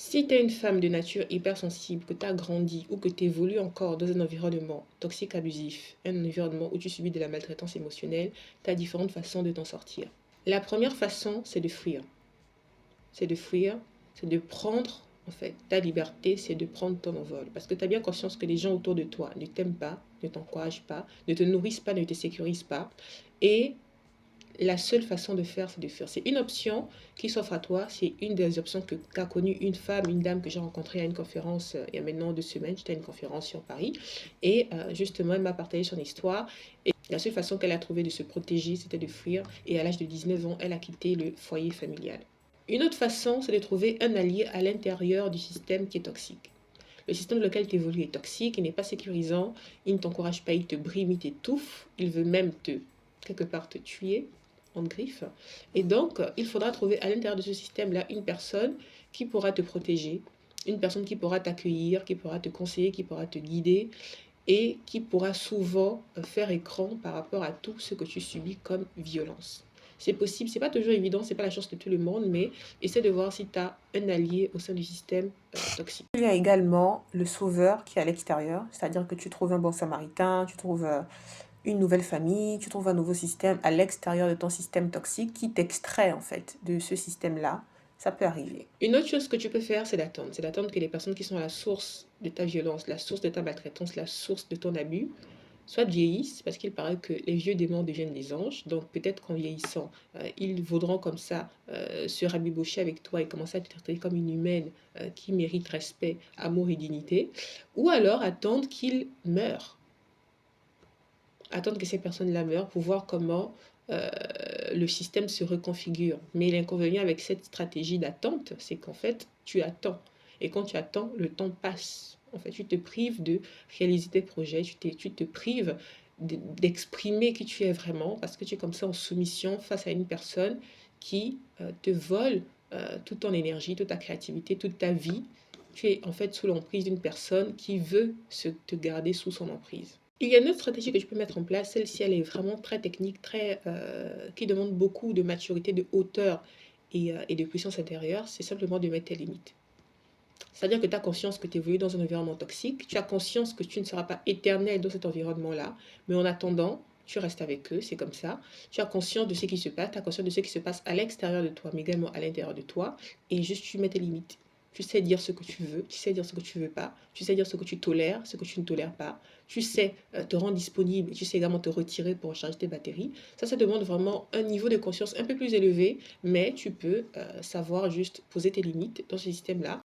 Si tu es une femme de nature hypersensible, que tu as grandi ou que tu évolues encore dans un environnement toxique abusif, un environnement où tu subis de la maltraitance émotionnelle, tu as différentes façons de t'en sortir. La première façon, c'est de fuir. C'est de fuir, c'est de prendre, en fait, ta liberté, c'est de prendre ton envol. Parce que tu as bien conscience que les gens autour de toi ne t'aiment pas, ne t'encouragent pas, ne te nourrissent pas, ne te sécurisent pas. Et la seule façon de faire, c'est de fuir. C'est une option qui s'offre à toi. C'est une des options qu'a connue une femme, une dame que j'ai rencontrée à une conférence il y a maintenant 2 semaines. J'étais à une conférence sur Paris. Et justement, elle m'a partagé son histoire. Et la seule façon qu'elle a trouvé de se protéger, c'était de fuir. Et à l'âge de 19 ans, elle a quitté le foyer familial. Une autre façon, c'est de trouver un allié à l'intérieur du système qui est toxique. Le système dans lequel tu évolues est toxique, il n'est pas sécurisant, il ne t'encourage pas, il te brime, il t'étouffe, il veut même quelque part te tuer en griffe. Et donc, il faudra trouver à l'intérieur de ce système-là une personne qui pourra te protéger, une personne qui pourra t'accueillir, qui pourra te conseiller, qui pourra te guider et qui pourra souvent faire écran par rapport à tout ce que tu subis comme violence. C'est possible, c'est pas toujours évident, c'est pas la chance de tout le monde, mais essaie de voir si tu as un allié au sein du système toxique. Il y a également le sauveur qui est à l'extérieur, c'est-à-dire que tu trouves un bon samaritain, tu trouves une nouvelle famille, tu trouves un nouveau système à l'extérieur de ton système toxique qui t'extrait en fait de ce système-là. Ça peut arriver. Une autre chose que tu peux faire, c'est d'attendre. C'est d'attendre que les personnes qui sont à la source de ta violence, la source de ta maltraitance, la source de ton abus, soit vieillissent, parce qu'il paraît que les vieux démons deviennent des anges. Donc peut-être qu'en vieillissant, ils voudront comme ça se rabibocher avec toi et commencer à te traiter comme une humaine qui mérite respect, amour et dignité. Ou alors attendre qu'ils meurent. Attendre que ces personnes-là meurent pour voir comment le système se reconfigure. Mais l'inconvénient avec cette stratégie d'attente, c'est qu'en fait, tu attends. Et quand tu attends, le temps passe. En fait, tu te prives de réaliser tes projets, tu te prives d'exprimer qui tu es vraiment parce que tu es comme ça en soumission face à une personne qui te vole toute ton énergie, toute ta créativité, toute ta vie. Tu es en fait sous l'emprise d'une personne qui veut te garder sous son emprise. Il y a une autre stratégie que je peux mettre en place. Celle-ci, elle est vraiment très technique, qui demande beaucoup de maturité, de hauteur et de puissance intérieure. C'est simplement de mettre tes limites. C'est-à-dire que tu as conscience que tu évolues dans un environnement toxique. Tu as conscience que tu ne seras pas éternel dans cet environnement-là. Mais en attendant, tu restes avec eux, c'est comme ça. Tu as conscience de ce qui se passe. Tu as conscience de ce qui se passe à l'extérieur de toi, mais également à l'intérieur de toi. Et juste, tu mets tes limites. Tu sais dire ce que tu veux, tu sais dire ce que tu veux pas, tu sais dire ce que tu tolères, ce que tu ne tolères pas, tu sais te rendre disponible et tu sais également te retirer pour recharger tes batteries. Ça demande vraiment un niveau de conscience un peu plus élevé, mais tu peux savoir juste poser tes limites dans ce système-là